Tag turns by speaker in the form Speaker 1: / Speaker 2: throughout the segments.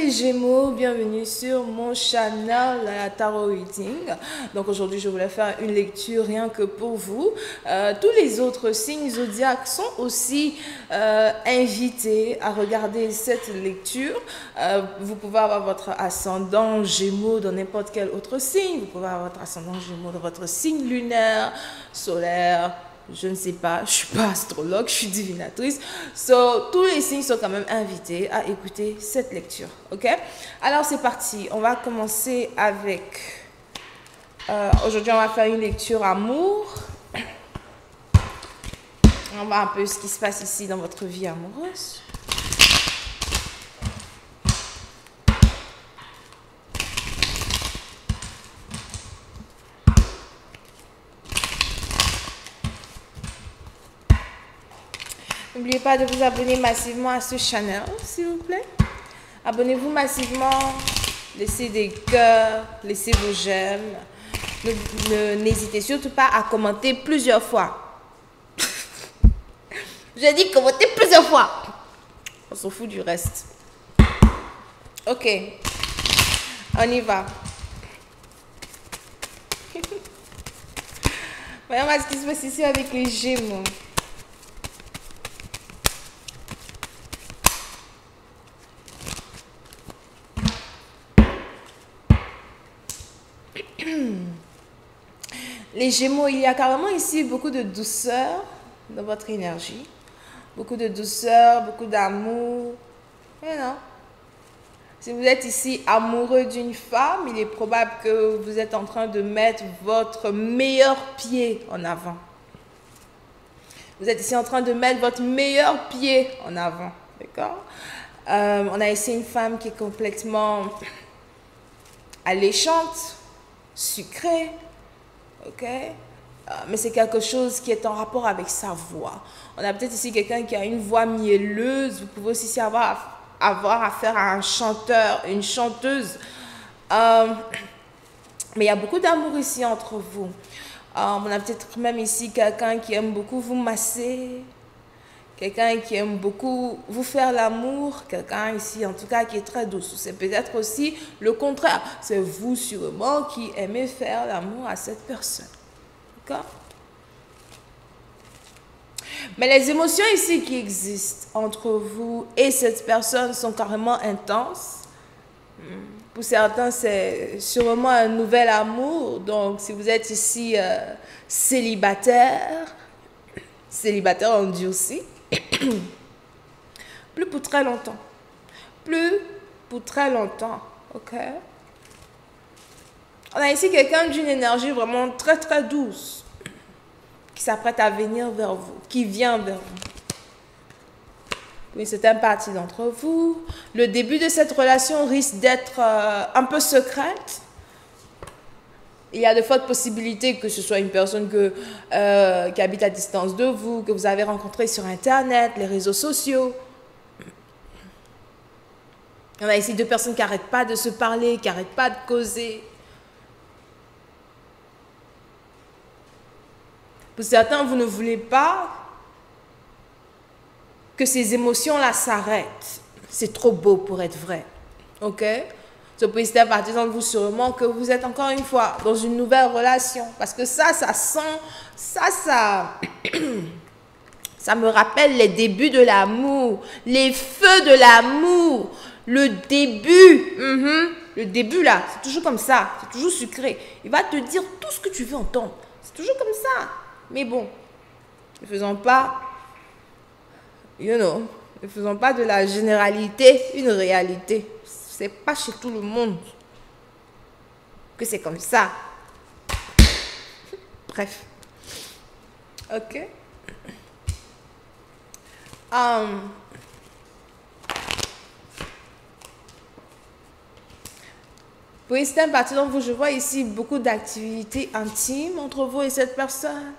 Speaker 1: les Gémeaux, bienvenue sur mon channel Tarot Reading. Donc aujourd'hui je voulais faire une lecture rien que pour vous. Tous les autres signes zodiaques sont aussi invités à regarder cette lecture. Vous pouvez avoir votre ascendant Gémeaux dans n'importe quel autre signe. Vous pouvez avoir votre ascendant Gémeaux dans votre signe lunaire, solaire. Je ne sais pas, je ne suis pas astrologue, je suis divinatrice. Tous les signes sont quand même invités à écouter cette lecture. Ok? Alors c'est parti. On va commencer avec... aujourd'hui, on va faire une lecture amour. On va voir un peu ce qui se passe ici dans votre vie amoureuse. N'oubliez pas de vous abonner massivement à ce channel, s'il vous plaît. Abonnez-vous massivement, laissez des cœurs, laissez vos j'aime. N'hésitez surtout pas à commenter plusieurs fois. J'ai dit commenter plusieurs fois. On s'en fout du reste. Ok, on y va. Voyons voir ce qui se passe ici avec les Gémeaux. Les Gémeaux, il y a carrément ici beaucoup de douceur dans votre énergie. Beaucoup de douceur, beaucoup d'amour. Et non. Si vous êtes ici amoureux d'une femme, il est probable que vous êtes en train de mettre votre meilleur pied en avant. Vous êtes ici en train de mettre votre meilleur pied en avant. D'accord? On a ici une femme qui est complètement alléchante, sucrée. Ok, mais c'est quelque chose qui est en rapport avec sa voix. On a peut-être ici quelqu'un qui a une voix mielleuse. Vous pouvez aussi avoir affaire à un chanteur, une chanteuse. Mais il y a beaucoup d'amour ici entre vous. On a peut-être même ici quelqu'un qui aime beaucoup vous masser. Quelqu'un qui aime beaucoup vous faire l'amour. Quelqu'un ici, en tout cas, qui est très douce. C'est peut-être aussi le contraire. C'est vous, sûrement, qui aimez faire l'amour à cette personne. D'accord? Mais les émotions ici qui existent entre vous et cette personne sont carrément intenses. Pour certains, c'est sûrement un nouvel amour. Donc, si vous êtes ici célibataire endurci, plus pour très longtemps. Plus pour très longtemps. Ok? On a ici quelqu'un d'une énergie vraiment très très douce. Qui s'apprête à venir vers vous. Qui vient vers vous. Oui, c'est une partie d'entre vous. Le début de cette relation risque d'être un peu secrète. Il y a de fortes possibilités que ce soit une personne qui habite à distance de vous, que vous avez rencontré sur Internet, les réseaux sociaux. On a ici deux personnes qui n'arrêtent pas de se parler, qui n'arrêtent pas de causer. Pour certains, vous ne voulez pas que ces émotions-là s'arrêtent. C'est trop beau pour être vrai. Ok? Ça peut être partisan de vous sûrement que vous êtes encore une fois dans une nouvelle relation. Parce que ça sent, ça me rappelle les débuts de l'amour, les feux de l'amour, le début. Le début là, c'est toujours comme ça, c'est toujours sucré. Il va te dire tout ce que tu veux entendre. C'est toujours comme ça. Mais bon, ne faisons pas, ne faisons pas de la généralité une réalité. C'est pas chez tout le monde que c'est comme ça. Bref. Ok. Pour certains partie d'entre vous, je vois ici beaucoup d'activités intimes entre vous et cette personne.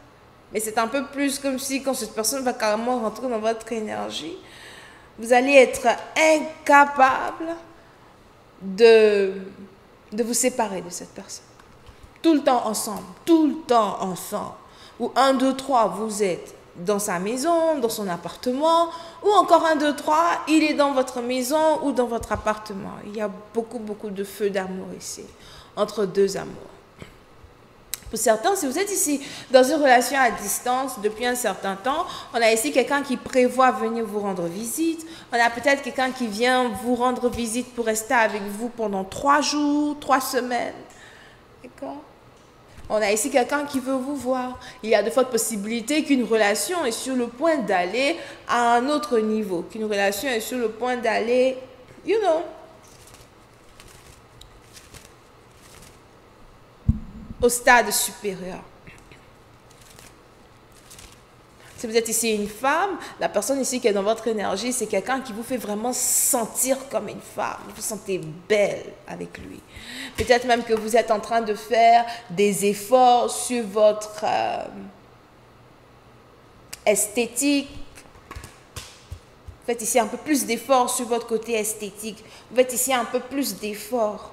Speaker 1: Mais c'est un peu plus comme si quand cette personne va carrément rentrer dans votre énergie, vous allez être incapable de vous séparer de cette personne. Tout le temps ensemble. Tout le temps ensemble. Ou 1, 2, 3, vous êtes dans sa maison, dans son appartement, ou encore 1, 2, 3, il est dans votre maison ou dans votre appartement. Il y a beaucoup, beaucoup de feu d'amour ici, entre deux amours. Pour certains, si vous êtes ici dans une relation à distance depuis un certain temps, on a ici quelqu'un qui prévoit venir vous rendre visite. On a peut-être quelqu'un qui vient vous rendre visite pour rester avec vous pendant 3 jours, 3 semaines. D'accord? On a ici quelqu'un qui veut vous voir. Il y a de fortes possibilités qu'une relation est sur le point d'aller à un autre niveau, qu'une relation est sur le point d'aller, you know, au stade supérieur. Si vous êtes ici une femme, la personne ici qui est dans votre énergie, c'est quelqu'un qui vous fait vraiment sentir comme une femme. Vous vous sentez belle avec lui. Peut-être même que vous êtes en train de faire des efforts sur votre esthétique. Vous faites ici un peu plus d'efforts sur votre côté esthétique. Vous faites ici un peu plus d'efforts.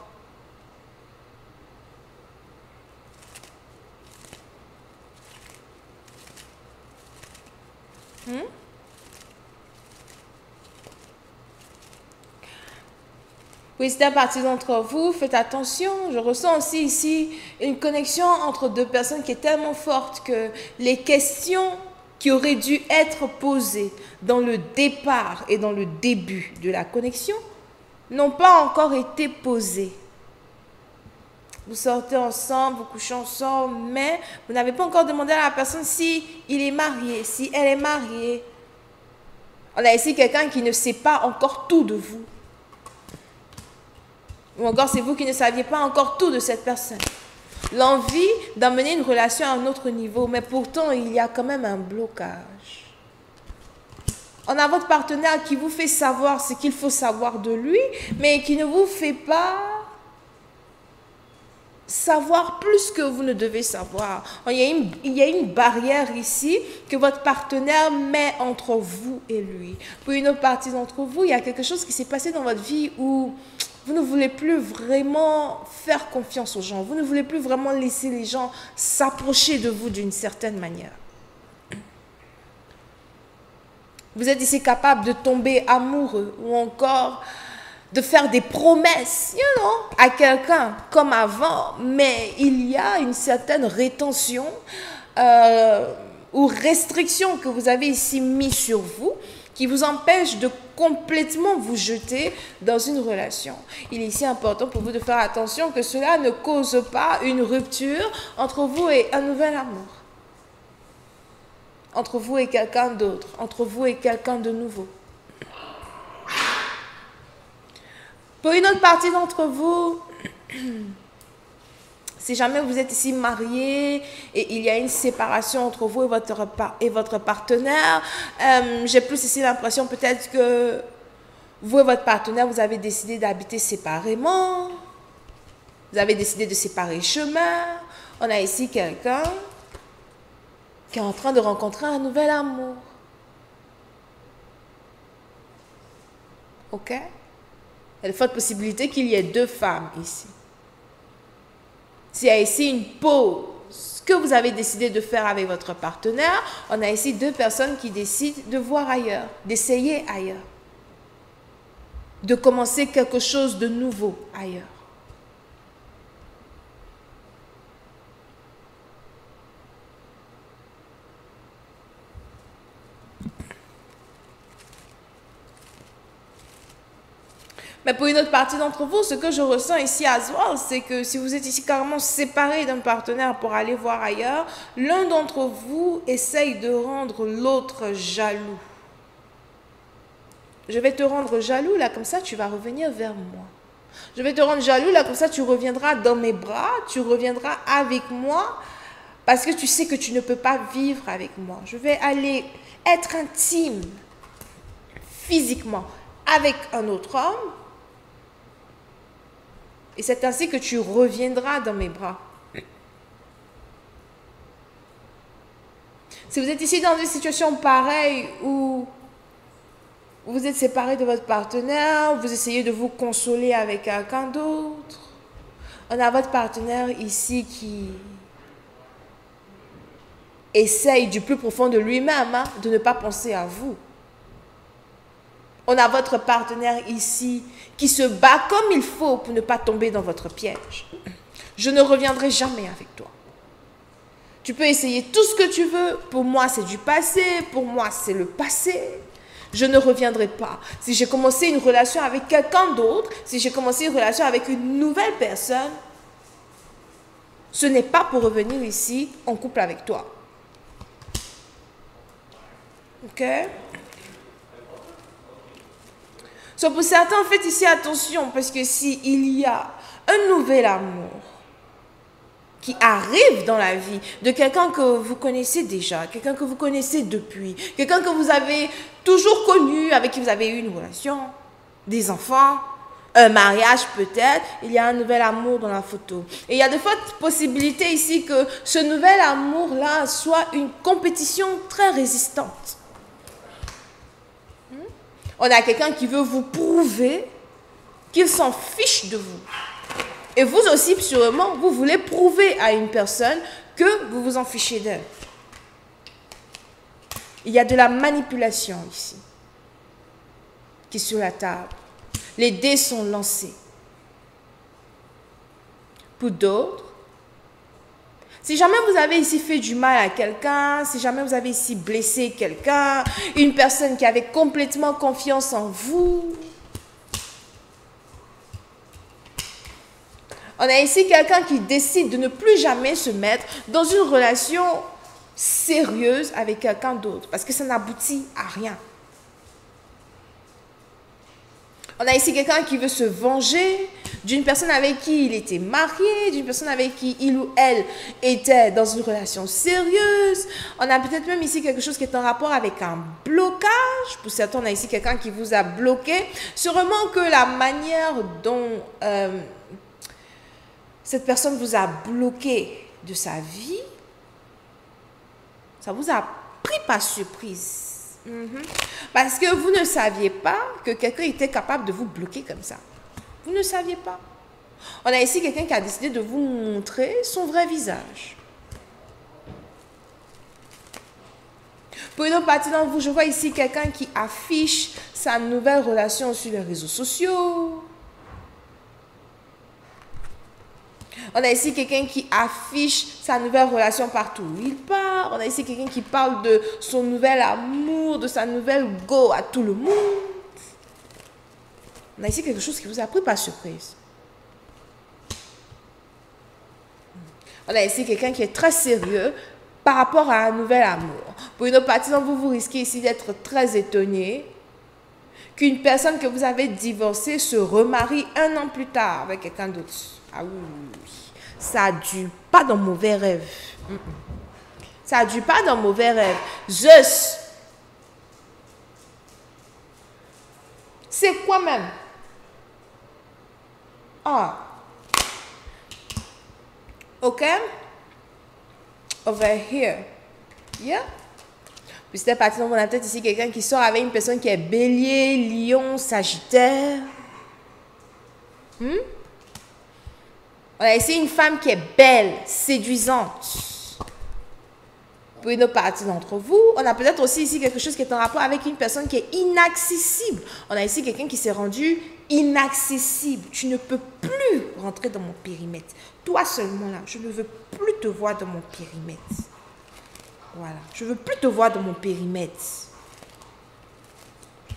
Speaker 1: Oui, c'est à partir d'entre vous, faites attention. Je ressens aussi ici une connexion entre deux personnes qui est tellement forte que les questions qui auraient dû être posées dans le départ et dans le début de la connexion n'ont pas encore été posées. Vous sortez ensemble, vous couchez ensemble, mais vous n'avez pas encore demandé à la personne si il est marié, si elle est mariée. On a ici quelqu'un qui ne sait pas encore tout de vous. Ou encore c'est vous qui ne saviez pas encore tout de cette personne. L'envie d'amener une relation à un autre niveau, mais pourtant il y a quand même un blocage. On a votre partenaire qui vous fait savoir ce qu'il faut savoir de lui, mais qui ne vous fait pas savoir plus que vous ne devez savoir. Il y a une barrière ici que votre partenaire met entre vous et lui. Pour une autre partie d'entre vous, il y a quelque chose qui s'est passé dans votre vie où vous ne voulez plus vraiment faire confiance aux gens. Vous ne voulez plus vraiment laisser les gens s'approcher de vous d'une certaine manière. Vous êtes ici capable de tomber amoureux ou encore de faire des promesses, à quelqu'un comme avant, mais il y a une certaine rétention ou restriction que vous avez ici mis sur vous qui vous empêche de complètement vous jeter dans une relation. Il est ici important pour vous de faire attention que cela ne cause pas une rupture entre vous et un nouvel amour. Entre vous et quelqu'un d'autre, entre vous et quelqu'un de nouveau. Pour une autre partie d'entre vous, si jamais vous êtes ici marié et il y a une séparation entre vous et votre partenaire, j'ai plus ici l'impression peut-être que vous et votre partenaire, vous avez décidé d'habiter séparément, vous avez décidé de séparer chemin. On a ici quelqu'un qui est en train de rencontrer un nouvel amour. Ok? Il y a de fortes possibilités qu'il y ait 2 femmes ici. S'il y a ici une pause que vous avez décidé de faire avec votre partenaire, on a ici 2 personnes qui décident de voir ailleurs, d'essayer ailleurs, de commencer quelque chose de nouveau ailleurs. Mais pour une autre partie d'entre vous, ce que je ressens ici à Zoal, c'est que si vous êtes ici carrément séparés d'un partenaire pour aller voir ailleurs, l'un d'entre vous essaye de rendre l'autre jaloux. Je vais te rendre jaloux, là, comme ça tu vas revenir vers moi. Je vais te rendre jaloux, là, comme ça tu reviendras dans mes bras, tu reviendras avec moi, parce que tu sais que tu ne peux pas vivre avec moi. Je vais aller être intime, physiquement, avec un autre homme, et c'est ainsi que tu reviendras dans mes bras. Si vous êtes ici dans une situation pareille où vous êtes séparé de votre partenaire, vous essayez de vous consoler avec quelqu'un d'autre, on a votre partenaire ici essaye du plus profond de lui-même de ne pas penser à vous. On a votre partenaire ici qui se bat comme il faut pour ne pas tomber dans votre piège. Je ne reviendrai jamais avec toi. Tu peux essayer tout ce que tu veux. Pour moi, c'est du passé. Pour moi, c'est le passé. Je ne reviendrai pas. Si j'ai commencé une relation avec quelqu'un d'autre, si j'ai commencé une relation avec une nouvelle personne, ce n'est pas pour revenir ici en couple avec toi. Ok? So, pour certains, faites ici attention, parce que s'il y a un nouvel amour qui arrive dans la vie de quelqu'un que vous connaissez déjà, quelqu'un que vous connaissez depuis, quelqu'un que vous avez toujours connu, avec qui vous avez eu une relation, des enfants, un mariage peut-être, il y a un nouvel amour dans la photo. Et il y a de fortes possibilités ici que ce nouvel amour-là soit une compétition très résistante. On a quelqu'un qui veut vous prouver qu'il s'en fiche de vous. Et vous aussi, sûrement, vous voulez prouver à une personne que vous vous en fichez d'elle. Il y a de la manipulation ici, qui est sur la table. Les dés sont lancés. Pour d'autres, si jamais vous avez ici fait du mal à quelqu'un, si jamais vous avez ici blessé quelqu'un, une personne qui avait complètement confiance en vous, on a ici quelqu'un qui décide de ne plus jamais se mettre dans une relation sérieuse avec quelqu'un d'autre, parce que ça n'aboutit à rien. On a ici quelqu'un qui veut se venger d'une personne avec qui il était marié, d'une personne avec qui il ou elle était dans une relation sérieuse. On a peut-être même ici quelque chose qui est en rapport avec un blocage. Pour certains, on a ici quelqu'un qui vous a bloqué. Sûrement que la manière dont cette personne vous a bloqué de sa vie, ça vous a pris par surprise. Parce que vous ne saviez pas que quelqu'un était capable de vous bloquer comme ça. Vous ne saviez pas. On a ici quelqu'un qui a décidé de vous montrer son vrai visage. Pour une autre partie d'entre vous, je vois ici quelqu'un qui affiche sa nouvelle relation sur les réseaux sociaux. On a ici quelqu'un qui affiche sa nouvelle relation partout où il part. On a ici quelqu'un qui parle de son nouvel amour, de sa nouvelle go à tout le monde. On a ici quelque chose qui vous a pris par surprise. On a ici quelqu'un qui est très sérieux par rapport à un nouvel amour. Pour une autre partie d'entre vous, vous risquez ici d'être très étonné qu'une personne que vous avez divorcée se remarie 1 an plus tard avec quelqu'un d'autre. Ah oui, ça a dû pas dans mauvais rêve. Ça a dû pas dans mauvais rêve. Zeus. C'est quoi même? Ah. Ok. Over here. Yeah. Puis c'était parti dans mon tête ici quelqu'un qui sort avec une personne qui est bélier, lion, sagittaire. On a ici une femme qui est belle, séduisante. Pour une autre partie d'entre vous, on a peut-être aussi ici quelque chose qui est en rapport avec une personne qui est inaccessible. On a ici quelqu'un qui s'est rendu inaccessible. Tu ne peux plus rentrer dans mon périmètre. Toi seulement là, je ne veux plus te voir dans mon périmètre. Voilà, je ne veux plus te voir dans mon périmètre.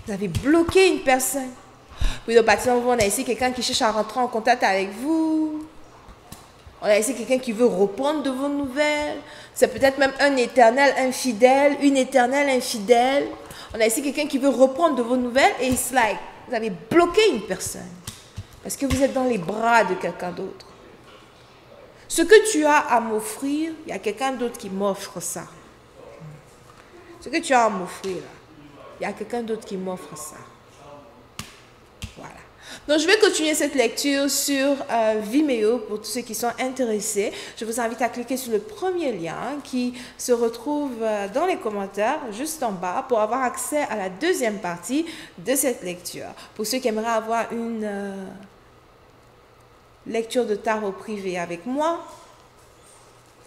Speaker 1: Vous avez bloqué une personne. Pour une autre partie d'entre vous, on a ici quelqu'un qui cherche à rentrer en contact avec vous. On a ici quelqu'un qui veut reprendre de vos nouvelles. C'est peut-être même un éternel infidèle, une éternelle infidèle. On a ici quelqu'un qui veut reprendre de vos nouvelles et it's like, vous avez bloqué une personne. Parce que vous êtes dans les bras de quelqu'un d'autre. Ce que tu as à m'offrir, il y a quelqu'un d'autre qui m'offre ça. Ce que tu as à m'offrir, il y a quelqu'un d'autre qui m'offre ça. Voilà. Donc, je vais continuer cette lecture sur Vimeo pour tous ceux qui sont intéressés. Je vous invite à cliquer sur le premier lien qui se retrouve dans les commentaires, juste en bas, pour avoir accès à la deuxième partie de cette lecture. Pour ceux qui aimeraient avoir une lecture de tarot privée avec moi,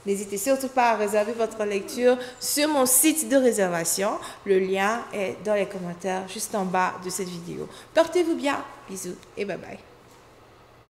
Speaker 1: N'hésitez surtout pas à réserver votre lecture sur mon site de réservation. Le lien est dans les commentaires juste en bas de cette vidéo. Portez-vous bien. Bisous et bye bye.